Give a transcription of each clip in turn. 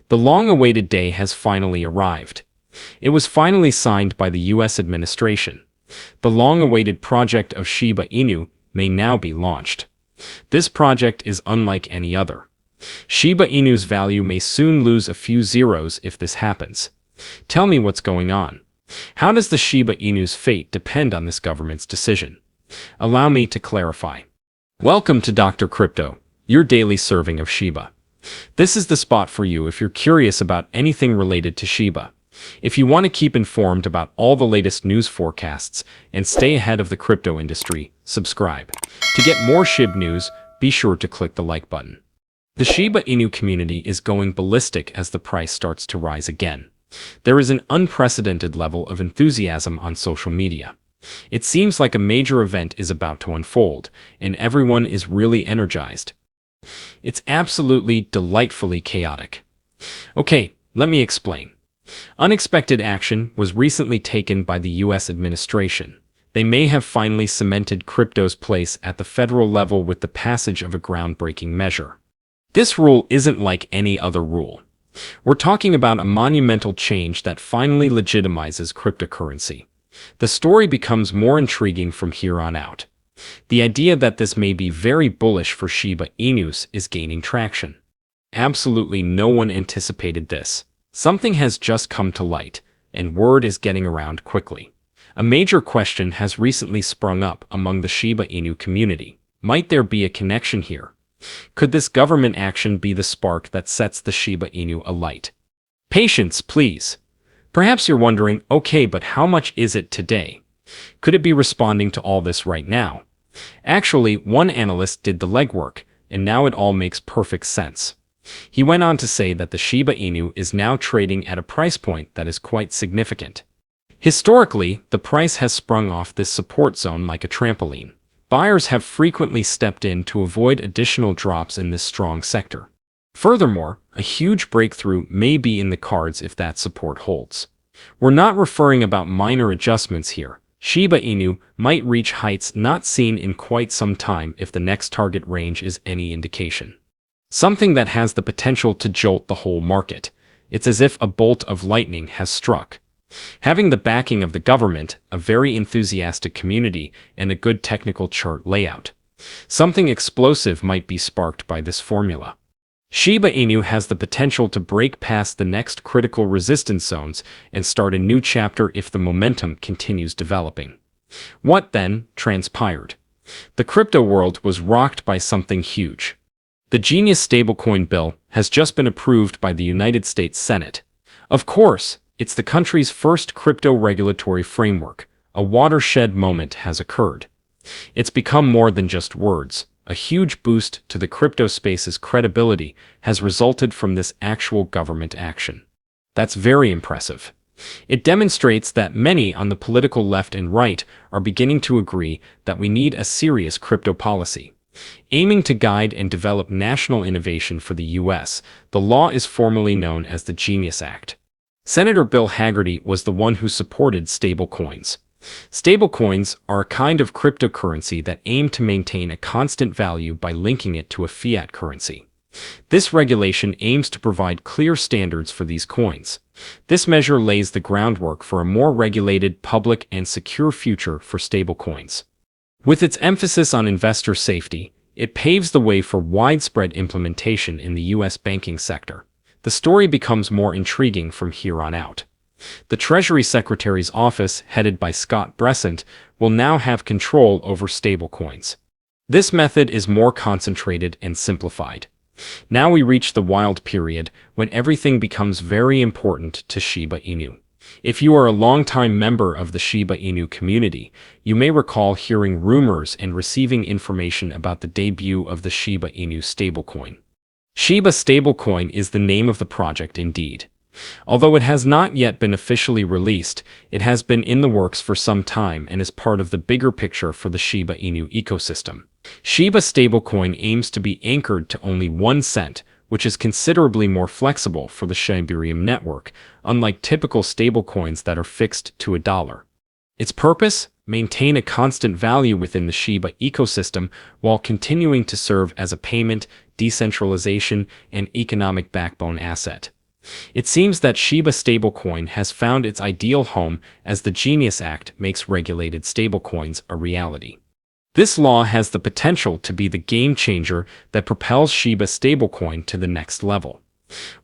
The long-awaited day has finally arrived. It was finally signed by the US administration. The long-awaited project of Shiba Inu may now be launched. This project is unlike any other. Shiba Inu's value may soon lose a few zeros if this happens. Tell me what's going on. How does the Shiba Inu's fate depend on this government's decision? Allow me to clarify. Welcome to Dr. Crypto, your daily serving of Shiba. This is the spot for you if you're curious about anything related to Shiba. If you want to keep informed about all the latest news forecasts and stay ahead of the crypto industry, subscribe. To get more SHIB news, be sure to click the like button. The Shiba Inu community is going ballistic as the price starts to rise again. There is an unprecedented level of enthusiasm on social media. It seems like a major event is about to unfold, and everyone is really energized. It's absolutely delightfully chaotic. Okay, let me explain. Unexpected action was recently taken by the US administration. They may have finally cemented crypto's place at the federal level with the passage of a groundbreaking measure. This rule isn't like any other rule. We're talking about a monumental change that finally legitimizes cryptocurrency. The story becomes more intriguing from here on out. The idea that this may be very bullish for Shiba Inus is gaining traction. Absolutely no one anticipated this. Something has just come to light, and word is getting around quickly. A major question has recently sprung up among the Shiba Inu community. Might there be a connection here? Could this government action be the spark that sets the Shiba Inu alight? Patience, please. Perhaps you're wondering, okay, but how much is it today? Could it be responding to all this right now? Actually, one analyst did the legwork, and now it all makes perfect sense. He went on to say that the Shiba Inu is now trading at a price point that is quite significant. Historically, the price has sprung off this support zone like a trampoline. Buyers have frequently stepped in to avoid additional drops in this strong sector. Furthermore, a huge breakthrough may be in the cards if that support holds. We're not referring about minor adjustments here. Shiba Inu might reach heights not seen in quite some time if the next target range is any indication. Something that has the potential to jolt the whole market. It's as if a bolt of lightning has struck. Having the backing of the government, a very enthusiastic community, and a good technical chart layout. Something explosive might be sparked by this formula. Shiba Inu has the potential to break past the next critical resistance zones and start a new chapter if the momentum continues developing. What then transpired? The crypto world was rocked by something huge. The Genius stablecoin bill has just been approved by the United States Senate. Of course, it's the country's first crypto regulatory framework. A watershed moment has occurred. It's become more than just words. A huge boost to the crypto space's credibility has resulted from this actual government action. That's very impressive. It demonstrates that many on the political left and right are beginning to agree that we need a serious crypto policy. Aiming to guide and develop national innovation for the US, the law is formally known as the Genius Act. Senator Bill Hagerty was the one who supported stablecoins. Stablecoins are a kind of cryptocurrency that aim to maintain a constant value by linking it to a fiat currency. This regulation aims to provide clear standards for these coins. This measure lays the groundwork for a more regulated, public, and secure future for stablecoins. With its emphasis on investor safety, it paves the way for widespread implementation in the US banking sector. The story becomes more intriguing from here on out. The Treasury Secretary's office, headed by Scott Bessent, will now have control over stablecoins. This method is more concentrated and simplified. Now we reach the wild period when everything becomes very important to Shiba Inu. If you are a longtime member of the Shiba Inu community, you may recall hearing rumors and receiving information about the debut of the Shiba Inu stablecoin. Shiba stablecoin is the name of the project indeed. Although it has not yet been officially released, it has been in the works for some time and is part of the bigger picture for the Shiba Inu ecosystem. Shiba stablecoin aims to be anchored to only 1 cent, which is considerably more flexible for the Shibarium network, unlike typical stablecoins that are fixed to $1. Its purpose? Maintain a constant value within the Shiba ecosystem while continuing to serve as a payment, decentralization, and economic backbone asset. It seems that Shiba stablecoin has found its ideal home as the Genius Act makes regulated stablecoins a reality. This law has the potential to be the game changer that propels Shiba stablecoin to the next level.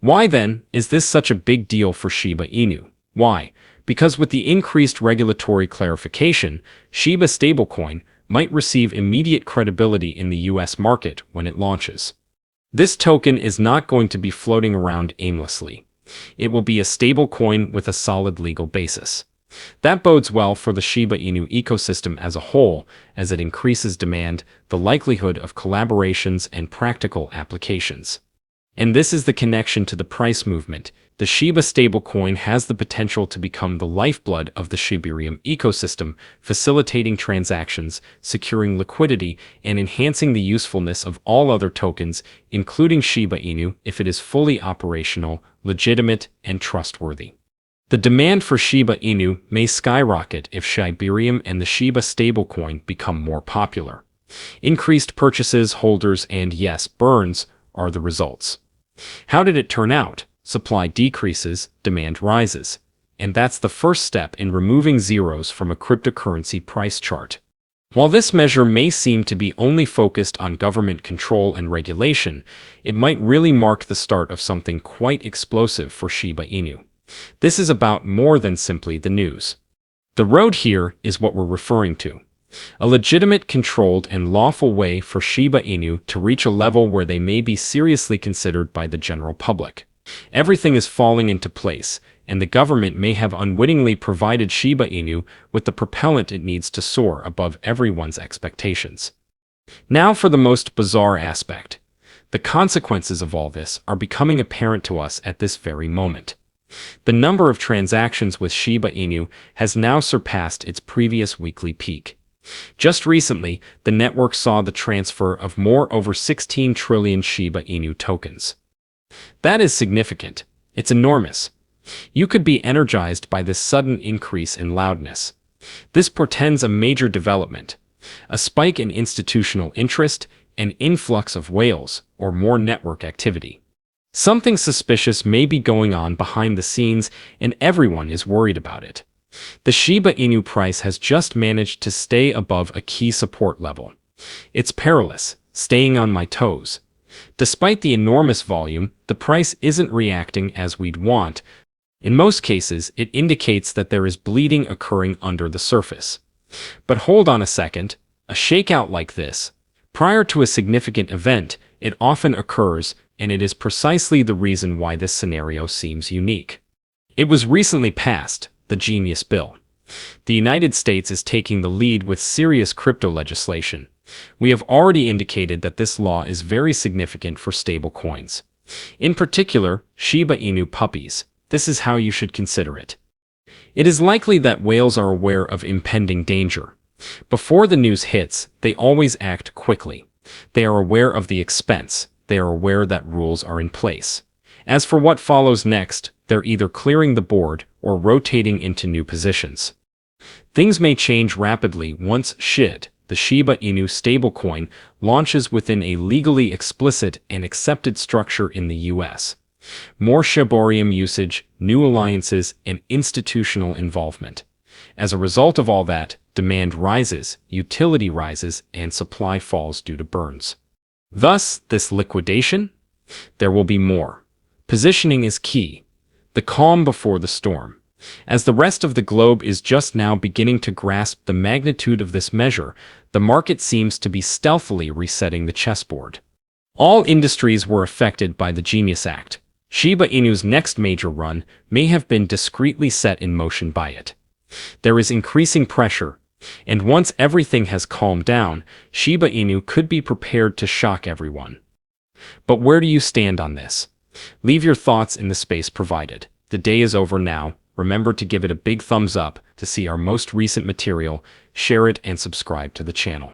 Why then is this such a big deal for Shiba Inu? Why? Because with the increased regulatory clarification, Shiba stablecoin might receive immediate credibility in the US market when it launches. This token is not going to be floating around aimlessly. It will be a stablecoin with a solid legal basis. That bodes well for the Shiba Inu ecosystem as a whole, as it increases demand, the likelihood of collaborations and practical applications. And this is the connection to the price movement. The Shiba stablecoin has the potential to become the lifeblood of the Shibarium ecosystem, facilitating transactions, securing liquidity, and enhancing the usefulness of all other tokens, including Shiba Inu, if it is fully operational, legitimate, and trustworthy. The demand for Shiba Inu may skyrocket if Shibarium and the Shiba stablecoin become more popular. Increased purchases, holders, and yes, burns are the results. How did it turn out? Supply decreases, demand rises. And that's the first step in removing zeros from a cryptocurrency price chart. While this measure may seem to be only focused on government control and regulation, it might really mark the start of something quite explosive for Shiba Inu. This is about more than simply the news. The road here is what we're referring to. A legitimate, controlled, and lawful way for Shiba Inu to reach a level where they may be seriously considered by the general public. Everything is falling into place, and the government may have unwittingly provided Shiba Inu with the propellant it needs to soar above everyone's expectations. Now for the most bizarre aspect. The consequences of all this are becoming apparent to us at this very moment. The number of transactions with Shiba Inu has now surpassed its previous weekly peak. Just recently, the network saw the transfer of over 16 trillion Shiba Inu tokens. That is significant. It's enormous. You could be energized by this sudden increase in loudness. This portends a major development, a spike in institutional interest, an influx of whales, or more network activity. Something suspicious may be going on behind the scenes, and everyone is worried about it. The Shiba Inu price has just managed to stay above a key support level. It's perilous, staying on my toes. Despite the enormous volume, the price isn't reacting as we'd want. In most cases, it indicates that there is bleeding occurring under the surface. But hold on a second, a shakeout like this, prior to a significant event, it often occurs, and it is precisely the reason why this scenario seems unique. It was recently passed, the Genius Bill. The United States is taking the lead with serious crypto legislation. We have already indicated that this law is very significant for stablecoins. In particular, Shiba Inu puppies. This is how you should consider it. It is likely that whales are aware of impending danger. Before the news hits, they always act quickly. They are aware of the expense. They are aware that rules are in place. As for what follows next, they're either clearing the board or rotating into new positions. Things may change rapidly once SHIB, the Shiba Inu stablecoin, launches within a legally explicit and accepted structure in the US. More Shibarium usage, new alliances, and institutional involvement. As a result of all that, demand rises, utility rises, and supply falls due to burns. Thus, this liquidation? There will be more. Positioning is key. The calm before the storm. As the rest of the globe is just now beginning to grasp the magnitude of this measure, the market seems to be stealthily resetting the chessboard. All industries were affected by the Genius Act. Shiba Inu's next major run may have been discreetly set in motion by it. There is increasing pressure, and once everything has calmed down, Shiba Inu could be prepared to shock everyone. But where do you stand on this? Leave your thoughts in the space provided. The day is over now. Remember to give it a big thumbs up to see our most recent material, share it, and subscribe to the channel.